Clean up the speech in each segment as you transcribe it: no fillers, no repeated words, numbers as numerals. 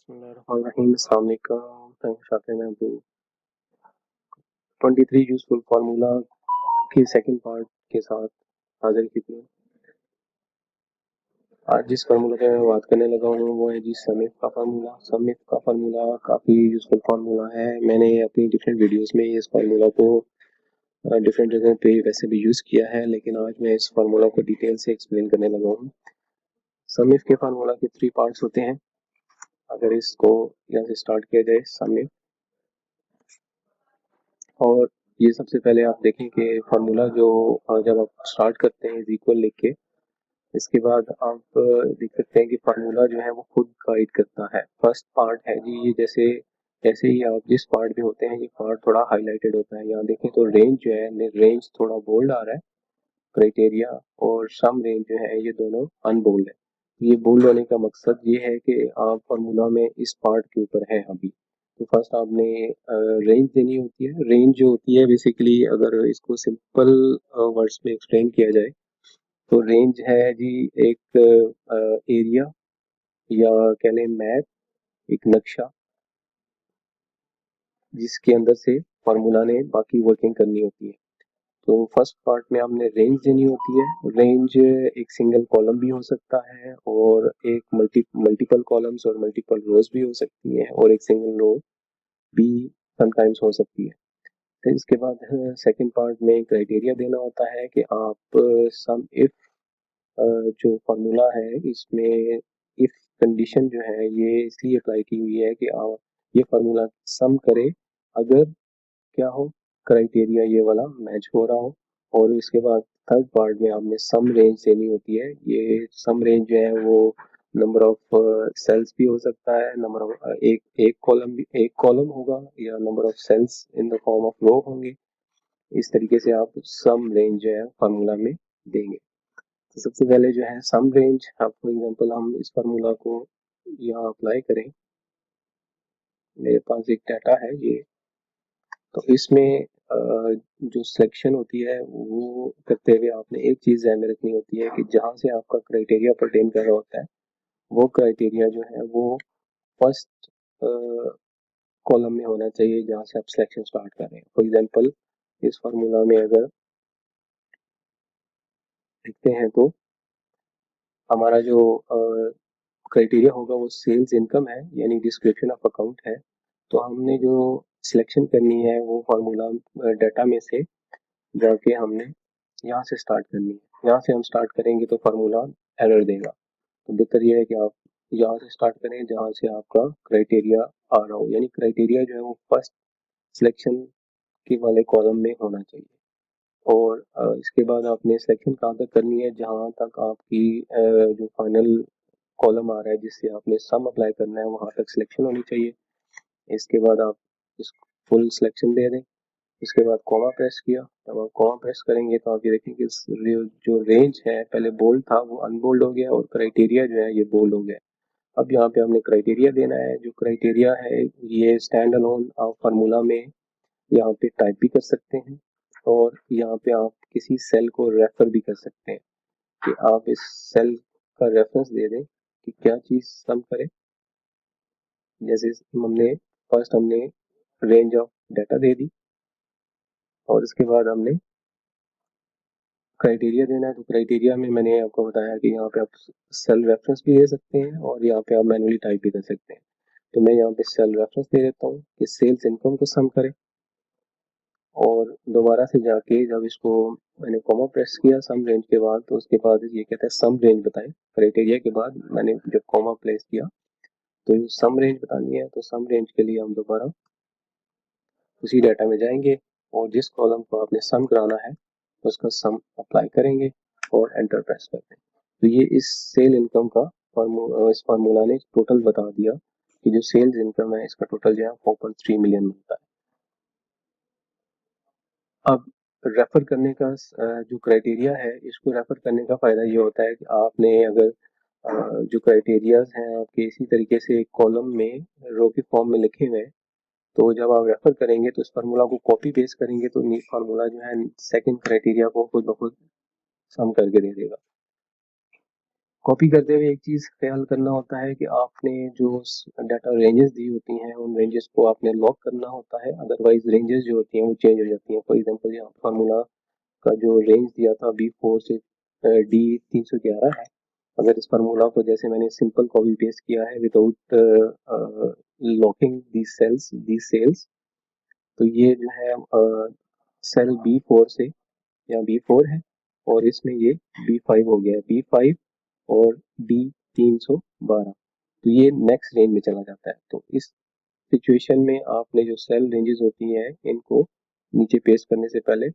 बिस्मिल्लाहिर्रहमानिर्रहीम। अस्सलाम वालेकुम। शाकिर मैं अभी 23 यूजफुल फार्मूला के सेकंड पार्ट के साथ हाजिर की थी। आज जिस फार्मूला पे मैं बात करने लगा हूँ वो है जी समिफ का फार्मूला। समिफ का फार्मूला काफ़ी यूजफुल फार्मूला है। मैंने अपनी डिफरेंट वीडियोस में इस फार्मूला को डिफरेंट जगहों पे वैसे भी यूज़ किया है, लेकिन आज मैं इस फार्मूला को डिटेल से एक्सप्लेन करने लगा हूँ। समिफ के फार्मूला के 3 पार्ट्स होते हैं। अगर इसको यहाँ से स्टार्ट किया जाए समिफ, और ये सबसे पहले आप देखें कि फार्मूला जो जब आप स्टार्ट करते हैं इज इक्वल लिख के, इसके बाद आप देख सकते हैं कि फार्मूला जो है वो खुद गाइड करता है। फर्स्ट पार्ट है जी ये, जैसे जैसे ही आप जिस पार्ट में होते हैं ये पार्ट थोड़ा हाईलाइटेड होता है। यहाँ देखें तो रेंज जो है, रेंज थोड़ा बोल्ड आ रहा है, क्राइटेरिया और सम रेंज जो है ये दोनों अनबोल्ड है। ये बोल्ड होने का मकसद ये है कि आप फार्मूला में इस पार्ट के ऊपर है अभी। तो फर्स्ट आपने रेंज देनी होती है। रेंज जो होती है बेसिकली, अगर इसको सिंपल वर्ड्स में एक्सप्लेन किया जाए तो रेंज है जी एक एरिया या कह लें मैप, एक नक्शा जिसके अंदर से फार्मूला ने बाकी वर्किंग करनी होती है। तो फर्स्ट पार्ट में आपने रेंज देनी होती है। रेंज एक सिंगल कॉलम भी हो सकता है और एक मल्टीपल कॉलम्स और मल्टीपल रोज भी हो सकती है, और एक सिंगल रो भी समटाइम्स हो सकती है। फिर इसके बाद सेकंड पार्ट में क्राइटेरिया देना होता है कि आप सम इफ जो फार्मूला है इसमें इफ कंडीशन जो है ये इसलिए अप्लाई की हुई है कि आप ये फार्मूला सम करे अगर क्या हो, क्राइटेरिया ये वाला मैच हो रहा हो। और इसके बाद थर्ड पार्ट में आपने सम रेंज देनी होती है। ये सम रेंज जो है वो नंबर ऑफ सेल्स भी हो सकता है, नंबर ऑफ एक कॉलम होगा, या number of cells in the form of row होंगे। इस तरीके से आप सम रेंज जो है फार्मूला में देंगे। तो सबसे पहले जो है सम रेंज, आप फॉर एग्जांपल हम इस फार्मूला को यहाँ अप्लाई करें। मेरे पास एक डाटा है ये, तो इसमें जो सिलेक्शन होती है वो करते हुए आपने एक चीज़ ध्यान में रखनी होती है कि जहाँ से आपका क्राइटेरिया परटेन कर रहा होता है वो क्राइटेरिया जो है वो फर्स्ट कॉलम में होना चाहिए जहाँ से आप सिलेक्शन स्टार्ट कर रहे हैं। फॉर एग्जांपल इस फार्मूला में अगर देखते हैं तो हमारा जो क्राइटेरिया होगा वो सेल्स इनकम है, यानी डिस्क्रिप्शन ऑफ अकाउंट है। तो हमने जो सिलेक्शन करनी है वो फार्मूला डाटा में से जाके हमने यहाँ से स्टार्ट करनी है। यहाँ से हम स्टार्ट करेंगे तो फार्मूला एरर देगा। तो बेहतर ये है कि आप यहाँ से स्टार्ट करें जहाँ से आपका क्राइटेरिया आ रहा हो, यानी क्राइटेरिया जो है वो फर्स्ट सिलेक्शन के वाले कॉलम में होना चाहिए। और इसके बाद आपने सिलेक्शन कहाँ तक करनी है, जहाँ तक आपकी जो फाइनल कॉलम आ रहा है जिससे आपने सम अप्लाई करना है वहाँ तक सिलेक्शन होनी चाहिए। इसके बाद आप इस फुल सिलेक्शन दे दें। इसके बाद कॉमा प्रेस किया। जब आप कॉमा प्रेस करेंगे तो आप ये देखेंगे जो रेंज है पहले बोल्ड था वो अनबोल्ड हो गया, और क्राइटेरिया जो है ये बोल्ड हो गया। अब यहाँ पे हमने क्राइटेरिया देना है। जो क्राइटेरिया है ये स्टैंड अलोन आप फार्मूला में यहाँ पे टाइप भी कर सकते हैं, और यहाँ पे आप किसी सेल को रेफर भी कर सकते हैं कि आप इस सेल का रेफरेंस दे दें कि क्या चीज़ सम करे। जैसे हमने रेंज ऑफ डाटा दे दी, और इसके बाद हमने क्राइटेरिया देना है। तो क्राइटेरिया में मैंने आपको बताया कि यहाँ पे आप सेल रेफरेंस भी दे सकते हैं और यहाँ पे आप मैनुअली टाइप भी कर सकते हैं। तो मैं यहाँ पे सेल रेफरेंस दे देता हूँ कि सेल्स इनकम को सम करे, और दोबारा से जाके जब इसको मैंने कॉमा प्रेस किया सम रेंज के बाद, तो उसके बाद ये कहता है सम रेंज बताएं। क्राइटेरिया के बाद मैंने जब कॉमा प्लेस किया तो सम रेंज बतानी है। तो सम रेंज के लिए हम दोबारा उसी डाटा में जाएंगे और जिस कॉलम को आपने सम कराना है उसका सम अप्लाई करेंगे और एंटर प्रेस करते हैं। तो ये इस सेल इनकम का इस फार्मूला ने टोटल बता दिया कि जो सेल्स इनकम है इसका टोटल जो है 4.3 मिलियन बनता है। अब रेफर करने का जो क्राइटेरिया है, इसको रेफर करने का फायदा ये होता है कि आपने अगर जो क्राइटेरियाज हैं आपके इसी तरीके से एक कॉलम में रो के फॉर्म में लिखे हुए हैं, तो जब आप रेफर करेंगे तो इस फार्मूला को कॉपी पेस्ट करेंगे तो फार्मूला जो है सेकंड क्राइटेरिया को खुद ब खुद सम करके दे देगा। कॉपी करते हुए एक चीज़ ख्याल करना होता है कि आपने जो डाटा रेंजेस दी होती हैं उन रेंजेस को आपने लॉक करना होता है, अदरवाइज रेंजेस जो होती हैं वो चेंज हो जाती हैं। फॉर एग्जांपल यहाँ फार्मूला का जो रेंज दिया था B4 से D311 है। अगर इस फार्मूला को जैसे मैंने सिंपल कॉपी पेस्ट किया है विदाउट लॉकिंग दी सेल्स, तो ये जो है सेल B4 से या B4 है और इसमें ये B5 हो गया है, B5 और D312, तो ये नेक्स्ट रेंज में चला जाता है। तो इस सिचुएशन में आपने जो सेल रेंजेस होती हैं इनको नीचे पेस्ट करने से पहले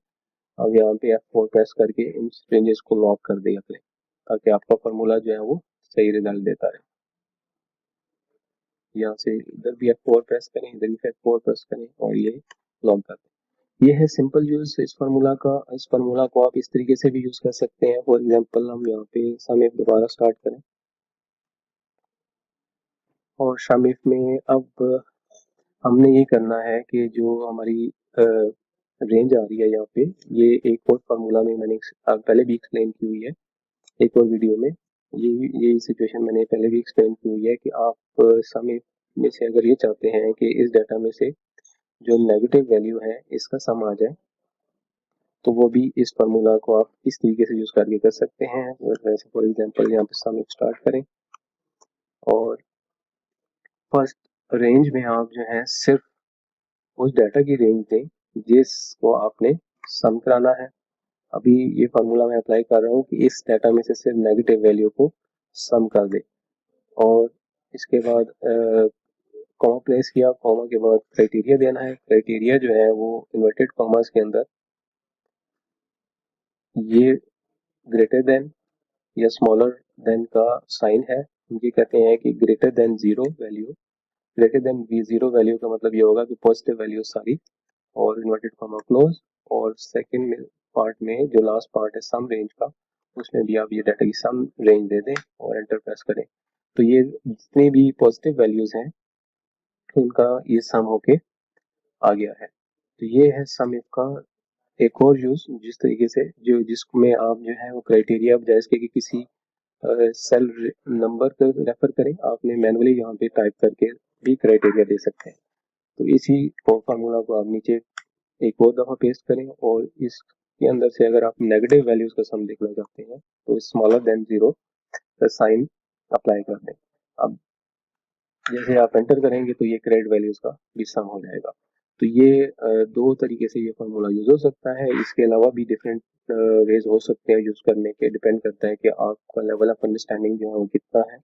अब यहाँ पे F4 प्रेस करके इन रेंजेस को लॉक कर दिया करें ताकि आपका फार्मूला जो है वो सही रिजल्ट देता रहे। यहाँ से इधर भी F4 प्रेस करें, इधर भी F4 प्रेस करें और ये लॉक कर दें। ये है सिंपल यूज इस फार्मूला का। इस फार्मूला को आप इस तरीके से भी यूज कर सकते हैं। फॉर एग्जांपल हम यहाँ पे सम इफ दोबारा स्टार्ट करें और सम इफ में अब हमने ये करना है कि जो हमारी रेंज आ रही है यहाँ पे, ये एक और फार्मूला में मैंने पहले भी एक्सप्लेन की हुई है एक और वीडियो में। ये सिचुएशन मैंने पहले भी एक्सप्लेन की हुई है कि आप सम इफ में से अगर ये चाहते हैं कि इस डाटा में से जो नेगेटिव वैल्यू है इसका सम आ जाए, तो वो भी इस फार्मूला को आप इस तरीके से यूज करके कर सकते हैं। वैसे फॉर एग्जांपल यहाँ पे सम इफ स्टार्ट करें और फर्स्ट रेंज में आप जो है सिर्फ उस डाटा की रेंज दें जिसको आपने सम कराना है। अभी ये फार्मूला मैं अप्लाई कर रहा हूँ कि इस डाटा में से सिर्फ नेगेटिव वैल्यू को सम कर दे और इसके बाद कॉमा प्लेस किया, कॉमा के बाद क्राइटेरिया देना है। क्राइटेरिया जो है वो इन्वर्टेड कॉमास के अंदर ये ग्रेटर देन या स्मॉलर देन का साइन है। ये कहते हैं कि greater than zero value, greater than zero value का मतलब ये होगा कि पॉजिटिव वैल्यू सारी और इन्वर्टेड कॉमा क्लोज। और सेकंड में पार्ट में जो लास्ट पार्ट है सम रेंज का, उसमें भी आप ये डाटा की सम रेंज दे दें और एंटर प्रेस करें। तो ये जितने भी पॉजिटिव वैल्यूज हैं उनका ये सम होके आ गया है। तो ये है सम इफ का एक और यूज, जिस तरीके से जो जिसमें आप जो है वो क्राइटेरिया बजाय इसके कि किसी सेल नंबर को रेफर करें, आपने मैनुअली यहाँ पे टाइप करके भी क्राइटेरिया दे सकते हैं। तो इसी फार्मूला को आप नीचे एक और दफा पेस्ट करें और इसके अंदर से अगर आप नेगेटिव वैल्यूज का सम देखना चाहते हैं तो स्मॉलर देन जीरो का साइन अप्लाई कर दें। अब जैसे आप एंटर करेंगे तो ये क्रेडिट वैल्यूज का भी सम हो जाएगा। तो ये दो तरीके से ये फार्मूला यूज हो सकता है। इसके अलावा भी डिफरेंट वेज हो सकते हैं यूज करने के, डिपेंड करता है कि आपका लेवल ऑफ अंडरस्टैंडिंग जो है वो कितना है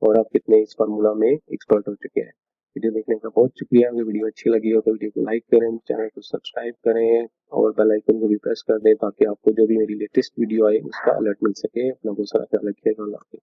और आप कितने इस फार्मूला में एक्सपर्ट हो चुके हैं। वीडियो देखने का बहुत शुक्रिया। अगर वीडियो अच्छी लगी हो तो वीडियो को लाइक करें, चैनल को सब्सक्राइब करें और बेल आइकन को भी प्रेस कर दें ताकि आपको जो भी मेरी लेटेस्ट वीडियो आए उसका अलर्ट मिल सके। अपना बहुत सारा ख्याल रखिएगा। अल्लाह हाफिज़।